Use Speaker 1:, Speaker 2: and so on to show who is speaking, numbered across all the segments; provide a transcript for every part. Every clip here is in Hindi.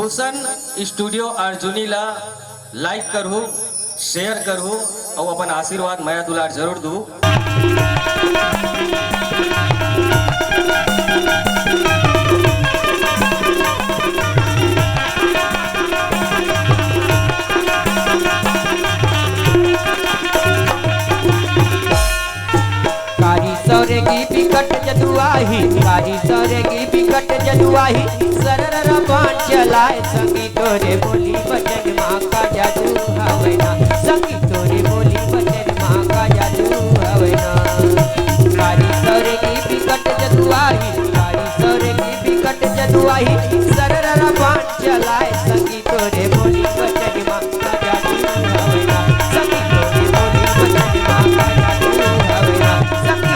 Speaker 1: रोशन स्टूडियो अर्जुनी ला लाइक करू, शेयर करू और अपन आशीर्वाद माया दुलार जरूर दू।
Speaker 2: सौरेगी बिकट जदुआही, कारी सौरेगी बिकट जदुआही, सरर पान चलाए संगी तोरे बोली बचन माँ का जादू हवैना, संगी तोरे बोली बचन माँ का जादू हवैना। कारी सौरेगी बिकट जदुआही, कारी सौरेगी बिकट जदुआही, सरर पान चलाए संगी तोरे बोली बचन माँ का जादू हवैना, संगी तोरे बोली बचन माँ का जादू हवैना, संगी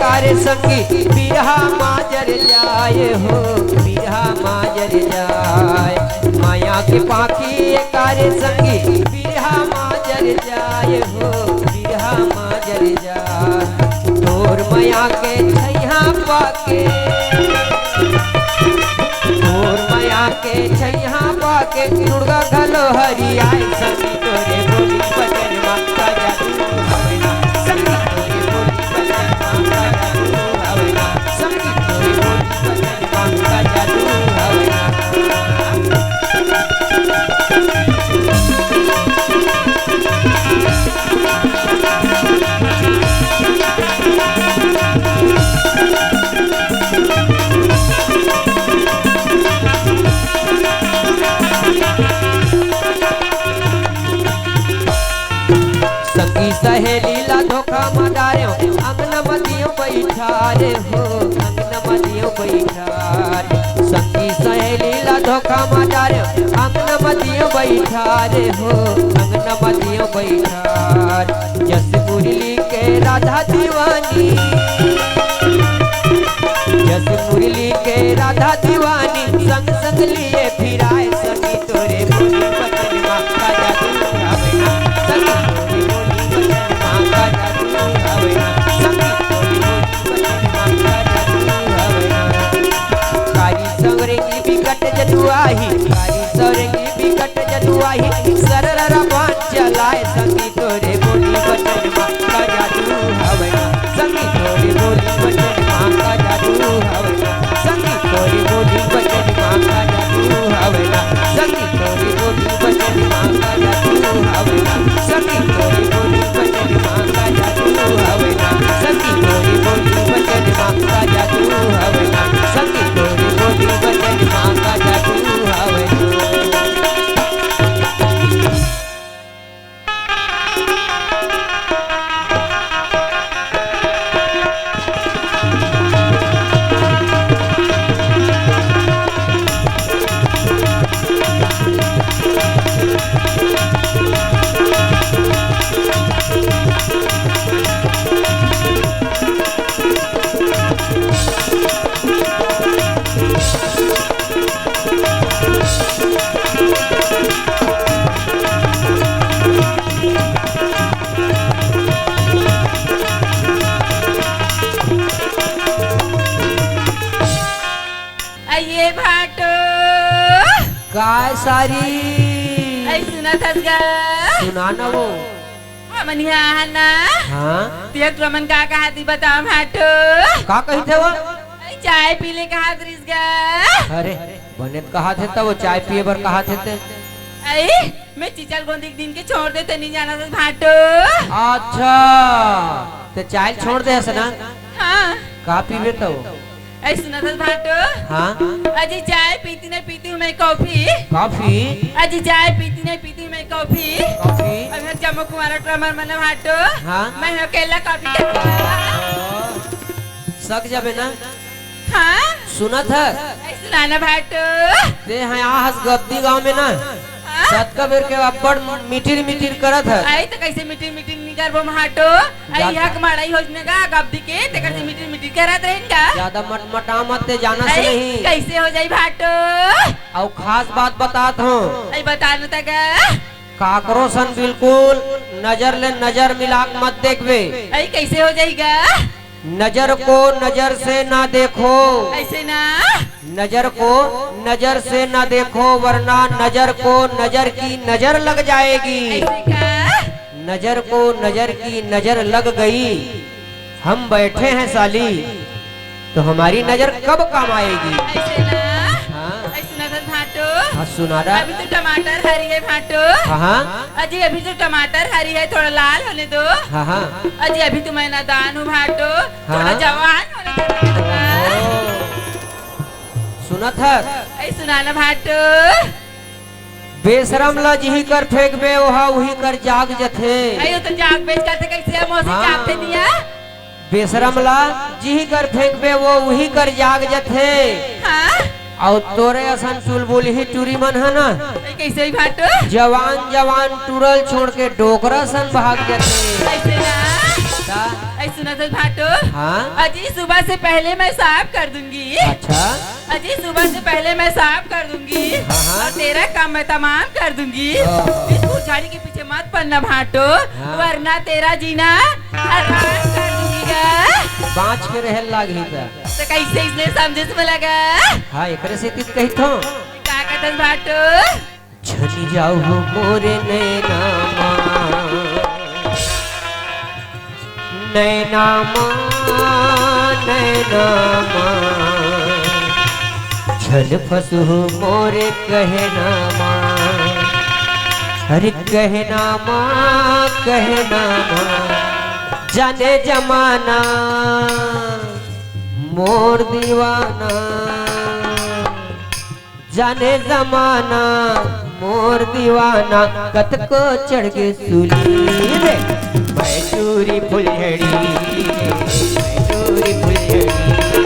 Speaker 2: कारे संगी बिरहा माजर जाए हो, बिरहा माजर जाए, माया के पाखी कारे संगी बिरहा माजर जाए हो, बिरहा माजर जाए। तोर माया के छैया पाके, तोर माया के छैया पाके, दुर्गा गलो हरियाए संगी तोरे बोली बचन माँ का जादू हवैना, संगी तोरे बोली बचन माँ का जादू हवैना, संगी तोरे बोली बचन माँ का जादू हवैना। संगी सहेली ला धोखा मदारे अंगन मदियो बैठारे हो, अंगन मदियो बैठारे, संगी सहेली ला धोखा मदारे अंगन मदियो बैठारे हो, अंगन मदियो बैठार। जस मुरली के राधा दीवानी, जस मुरली के राधा दीवानी, संग संग लिए फिराए संगी तोरे बोली बचन माँ का जादू हवैना, संगी तोरे बोली बचन माँ का जादू हवैना, संगी तोरे बोली बचन माँ का जादू हवैना। कारी सौरेगी बिकट जदुआही, कारी सौरेगी बिकट जदुआही, सरर पान चलाए संगी तोरे बोली बचन माँ का जादू हवैना, संगी तोरे बोली बचन माँ का जादू हवैना, संगी तोरे बोली बचन माँ का जादू हवैना, संगी तोरे बोली बचन माँ का जादू हवैना, संगी तोरे बोली बचन माँ का जादू हवैना, संगी तोरे बोली बचन माँ का जादू हवैना, संगी तोरे बोली बचन माँ का जादू हवैना।
Speaker 3: ये भाटो
Speaker 2: काय सारी
Speaker 3: ऐ सुना थसगा
Speaker 2: सुना ना वो
Speaker 3: हमन यहाँ ना
Speaker 2: हाँ
Speaker 3: तेक रमन का कहा थी बताओ भाटो
Speaker 2: का कही थे वो
Speaker 3: चाय पीले कहा थी
Speaker 2: अरे बने कहा थे तब वो चाय पिए बर कहा थे
Speaker 3: अरे मैं चिचल गोंदी दिन के छोड़ देते नहीं जाना था भाटो।
Speaker 2: अच्छा तो चाय छोड़ दे ना
Speaker 3: हाँ
Speaker 2: का पीबे तो
Speaker 3: ऐ सुना था भाटो
Speaker 2: हाँ
Speaker 3: अजी चाय पीती नहीं पीती हूँ मैं कॉफी,
Speaker 2: कॉफी
Speaker 3: अजी चाय पीती नहीं पीती हूँ मैं कॉफी,
Speaker 2: कॉफी
Speaker 3: अगर जम्मू कुमार ट्रमर मन भाटो
Speaker 2: हाँ
Speaker 3: मैं अकेला कॉफी
Speaker 2: सक जाबे ना
Speaker 3: हाँ
Speaker 2: सुनत है
Speaker 3: सुनाना भाटो
Speaker 2: ते हैं यहाँ गद्दी गांव में ना सत कबीर के अब्बड़ मीठिर मीठिर करत है
Speaker 3: आई तो कैसे मीटिंग मीटिंग नहीं करबो हाटो आई हक माड़ाई होजने का गब्दी के ते कैसे मीटिंग मीटिंग करत रहेगा
Speaker 2: ज्यादा मटमटा मत ते जाना से
Speaker 3: आई
Speaker 2: नहीं
Speaker 3: कैसे हो जाई भाटो
Speaker 2: और खास बात बतात हूँ
Speaker 3: आई बता न तका
Speaker 2: काकरो सन बिल्कुल नजर ले नजर मिला के मत देखबे
Speaker 3: आई कैसे हो जाएगा
Speaker 2: नजर को नजर से ना देखो
Speaker 3: ऐसे ना
Speaker 2: नजर को नजर से ना देखो वरना नजर को नजर की नजर लग जाएगी
Speaker 3: ऐसे का
Speaker 2: नजर को नजर की नजर लग गई हम बैठे हैं साली तो हमारी नजर कब काम आएगी
Speaker 3: ऐसे ना
Speaker 2: हाँ
Speaker 3: ऐसे ना तो भाटो
Speaker 2: हाँ सुना रहा
Speaker 3: अभी तो टमाटर हरी है भाटो
Speaker 2: हाँ
Speaker 3: अजी अभी तो टमाटर हरी है थोड़ा लाल होने दो
Speaker 2: हाँ हाँ
Speaker 3: अजी अभी तो मैं नादान हूँ भाटो थोड़ा
Speaker 2: हाँ?
Speaker 3: जवान होने दो
Speaker 2: सुना था
Speaker 3: ऐ सुनाना भाटो
Speaker 2: बेशरम ला जिही कर फेंकबे ओहा उही कर जाग जथे
Speaker 3: अयो तो जाग बेच करते कैसे मौसी
Speaker 2: हाँ।
Speaker 3: जागते दिया
Speaker 2: बेशरम ला जिही कर फेंकबे वो उही कर जाग जथे
Speaker 3: हाँ
Speaker 2: और तोरे असन चुलबुल ही टूरी मन है ना
Speaker 3: ऐ कैसे ही भाटो
Speaker 2: जवान जवान टूरल छोड़ के डोकरा सन भाग जथे
Speaker 3: ऐसे ना ऐ सुना तो भाटो
Speaker 2: हाँ
Speaker 3: अजी सुबह से पहले मैं साफ कर दूंगी
Speaker 2: अच्छा
Speaker 3: अजी सुबह से पहले मैं साफ कर दूंगी
Speaker 2: हाँ।
Speaker 3: और तेरा काम मैं तमाम कर दूंगी इस झाड़ी के पीछे मत पड़ना भाटो
Speaker 2: हाँ।
Speaker 3: वरना तेरा जीना हराम कर दूंगी गा।
Speaker 2: बाँच के रह लागी था
Speaker 3: तो कैसे इसने समझे में लगा
Speaker 2: हाँ एकरे से तित कही थो
Speaker 3: का कहते भाटो
Speaker 2: छनी जाऊ मोरे नैनामा नैनामा नैनामा छल फसु मोरे कहनामा हरे कहनामा कहनामा जाने जमाना मोर दीवाना जाने जमाना मोर दीवाना कत को चढ़ के सूली रे मैं चूरी फुलझड़ी मैं चूरी फुलझड़ी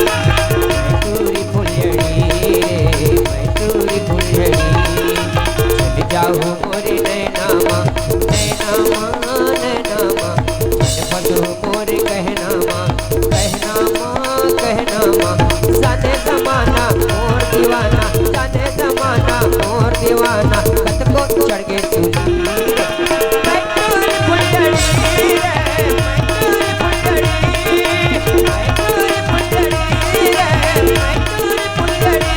Speaker 2: मैं चूरी फुलझड़ी मैं चूरी फुलझड़ी चल जाओ मोरे नैनामा नैनामा नैनामा चल फसो मोरे कहनामा कहनामा कहनामा जाने जमाना मोर दीवाना जाने जमाना मोर दीवाना कत को चढ़ के सूली मैं चूरी फुलझड़ी रे मैं चूरी फुलझड़ी मैं चूरी फुलझड़ी रे मैं चूरी फुलझड़ी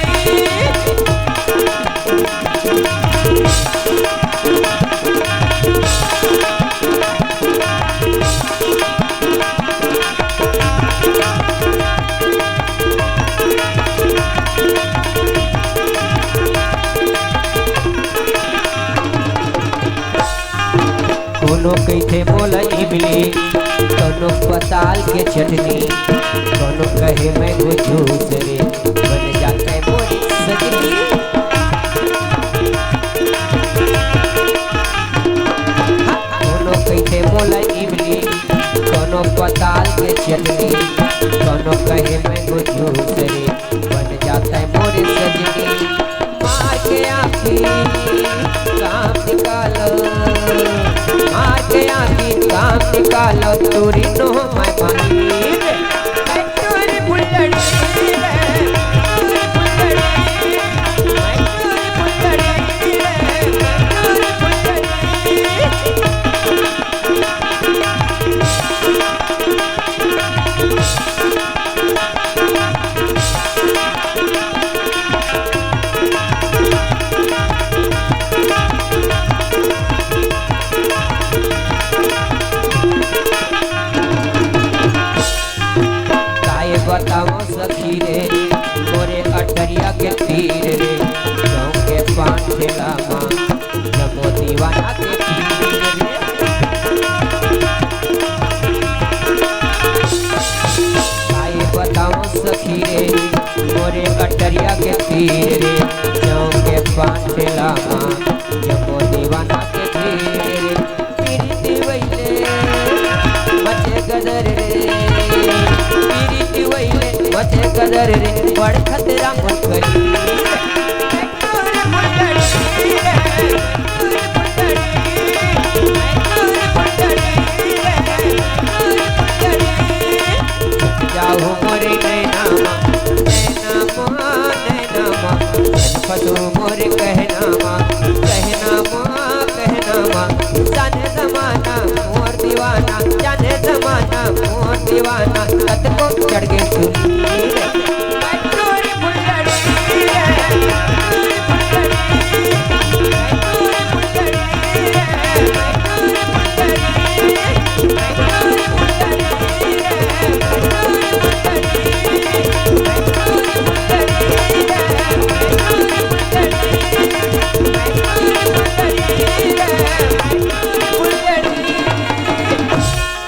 Speaker 2: कोनो कैथे मोला इमली कोनो पताल के चटनी कोनो कहे मैं गुजूस रे बन जाते मोरी सजनी कोनो कैथे मोला इमली कोनो पताल के चटनी कोनो कहे मैं गुजूस रे बन जाता मोरी सजनी मार के आखी काम निकालो मार के आखी काम निकालो तोरी नो मैं मानी रे मैं तोरी फुलझड़ी रे तोरी फुलझड़ी मैं तोरी फुलझड़ी रे मैं तोरी फुलझड़ी काहे बताओ सखी रे मोरे अटरिया के तीर रे गाँव के पान ठेला माँ जबो दीवाना के तीर रे काहे बताओ सखी रे मोरे अटरिया के तीर रे गाँव के पान ठेला माँ जबो दीवाना के तीर रे तेरी दिवैले मचे गदर रे मेरी दिवैले मचे गदर रे बड़ खतरा मन करी दीवाना तत को चढ़ के